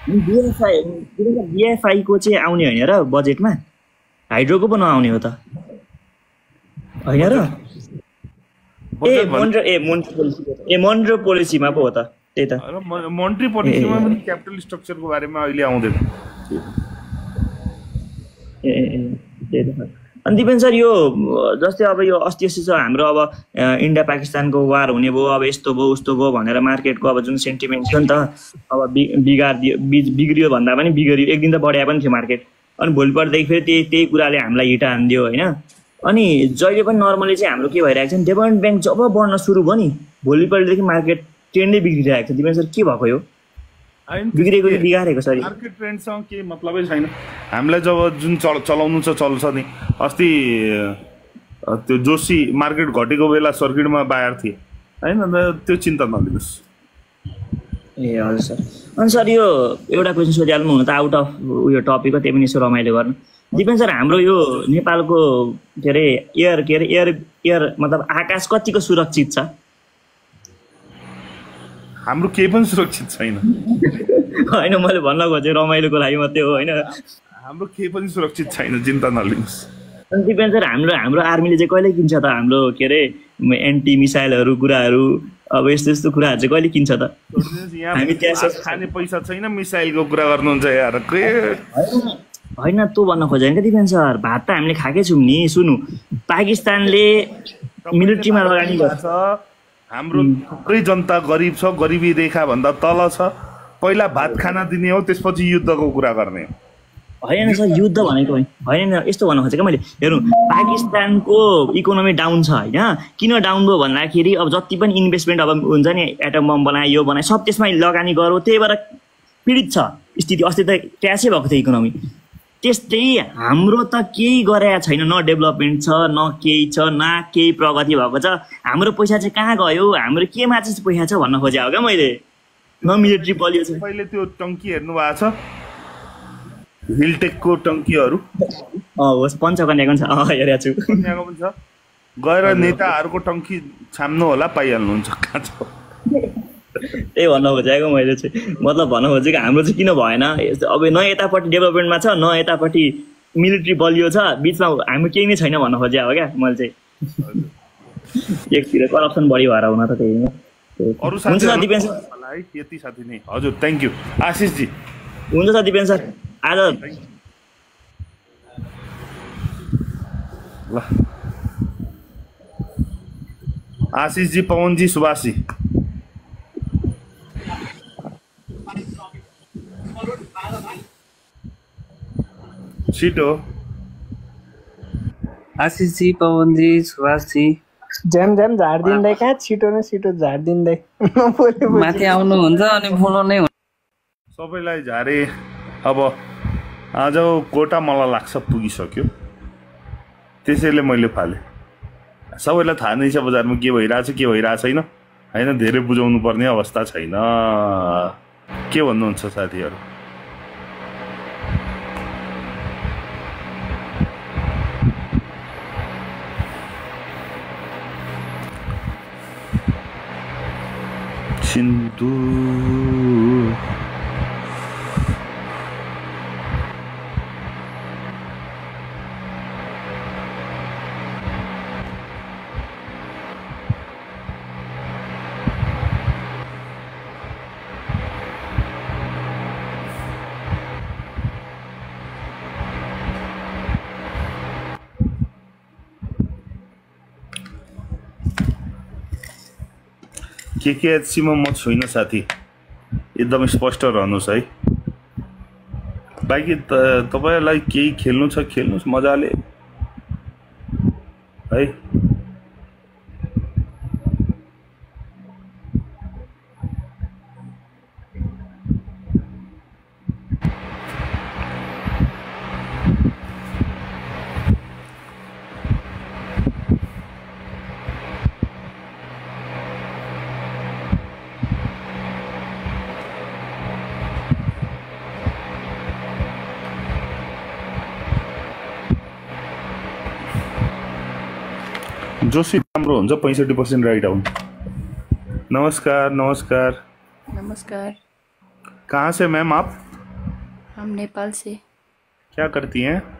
BFI BFI को चाहिँ आउने होइन र बजेटमा हाइड्रोको पो नआउने हो त होइन र मोन्ट्रो पोलिसीमा पो हो त त्यही त मोन्ट्री पोलिसीमा पनि क्यापिटल स्ट्रक्चरको बारेमा अहिले आउँदैन त्यही त अनि दिपेन सर यो जस्तै अब यो अस्ति अस्ति हाम्रो अब इन्डिया पाकिस्तानको वार हुने भयो अब यस्तो भयो उस्तो भयो भनेर मार्केटको अब जुन सेन्टिमेन्ट थियो नि त अब बिग्रियो भन्दा पनि बिग्रियो एक दिन त बढ्या पनि थियो मार्केट अनि भोलिपल्टदेखि फेरि त्यही कुराले हामीलाई हिट हानिदियो होइन अनि जहिले पनि नर्मली चाहिँ हाम्रो के भइरहेको छ डेभलपमेन्ट ब्याङ्क जब बढ्न सुरु भयो नि भोलिपल्टदेखि मार्केट ट्रेन्डै बिग्रिरहेको छ दिपेन सर के भएको हो बिग्रेको बिगारेको सर मार्केट ट्रेन्डसँग केही मतलबै छैन हामीलाई जब जुन चलाउनु छ चल्छ नि अस्ति त्यो जोशी मार्केट घटेको बेला सर्किटमा बाहिर थिए होइन त्यो चिन्ता नलिनुहोस् ए हजुर सर अनि सर यो एउटा क्वेसन सोधिहाल्नु हुन त आउट अफ उयो टपिक हो त्यही पनि यसो रमाइलो गर्नु दिपेन सर हाम्रो यो नेपालको के अरे एयर मतलब आकाश कतिको सुरक्षित छ हाम्रो केही पनि सुरक्षित छैन होइन मैले भन्न खोजेँ रमाइलोको लागि मात्रै हो होइन हाम्रो केही पनि सुरक्षित छैन चिन्ता नलिनुहोस् अनि दिपेन सर हाम्रो आर्मीले चाहिँ कहिले किन्छ त हाम्रो के अरे एन्टी मिसाइलहरू कुराहरू अब यस्तो कुराहरू चाहिँ कहिले किन्छ त हामी त्यहाँ खाने पैसा छैन मिसाइलको कुरा गर्नुहुन्छ यार होइन तँ भन्न खोजेँ क्या दिपेन सर भात त हामीले खाएकै छौँ नि सुन्नु पाकिस्तानले मिलिट्रीमा लगानी गर्छ हाम्रो थुप्रै जनता गरिब छ गरिबी रेखा भन्दा तल छ पहिला भात खाना दिने हो त्यसपछि युद्धको कुरा गर्ने हो होइन सर युद्ध भनेको होइन यस्तो भन्न खोजेँ क्या मैले हेर्नु पाकिस्तानको इकोनोमी डाउन छ होइन किन डाउन भयो भन्दाखेरि अब जति पनि इन्भेस्टमेन्ट अब हुन्छ नि एटम बम बनायो यो बनायो सब त्यसमा लगानी गरौँ त्यही भएर पीडित छ स्थिति अस्ति त क्रासै भएको थियो इकोनोमी त्यस्तै हाम्रो त केही गरेका छैन न डेभलपमेन्ट छ न केही छ न केही प्रगति भएको छ हाम्रो पैसा चाहिँ कहाँ गयो हाम्रो केमा चाहिँ पैसा छ भन्न खोजेँ हो क्या मैले न मिलिट्री बलियो छ पहिले त्यो टङ्की हेर्नु भएको छ हिलटेकको टङ्कीहरू होस् पञ्चकन्याको पनि छ हेरेको छु कन्याको पनि छ गएर नेताहरूको टङ्की छाम्नु होला पाइहाल्नुहुन्छ कहाँ छ त्यही भन्न खोजेको मैले चाहिँ मतलब भन्न खोजेको हाम्रो चाहिँ किन भएन अब न यतापट्टि डेभलपमेन्टमा छ न यतापट्टि मिलिट्री बलियो छ बिचमा हामी केही नै छैन भन्न खोजे हो क्या मैले चाहिँ एकतिर करप्सन बढी भएर हुन त त्यही अरू साथीहरूलाई यति साथी नै हजुर थ्याङ्क यू आशिषजी हुन्छ सर दिपेन सर आज ल आशिषजी पवनजी सुभाषजी छिटो आशिषजी पवनजी सुभाषजी झ्याम झारिदिँदै कहाँ छिटो न छिटो झारिदिँदै माथि आउनुहुन्छ अनि बोलाउनै सबैलाई झारे अब आज कोटा मलाई लाग्छ पुगिसक्यो त्यसैले मैले फालेँ सबैलाई थाहा नै छ बजारमा के भइरहेछ के भइरहेको छैन होइन धेरै बुझाउनु पर्ने अवस्था छैन के भन्नुहुन्छ साथीहरू सिन्धु केकेएचसीमा म छुइनँ साथी एकदम स्पष्ट रहनुहोस् है बाँकी तपाईँहरूलाई केही खेल्नु छ खेल्नुहोस् मजाले है जोशी राम्रो हुन्छ 65% राइट आउनु नमस्कार नमस्कार नमस्कार कहाँ से मैम आप हम नेपाल से। क्या करती हैं?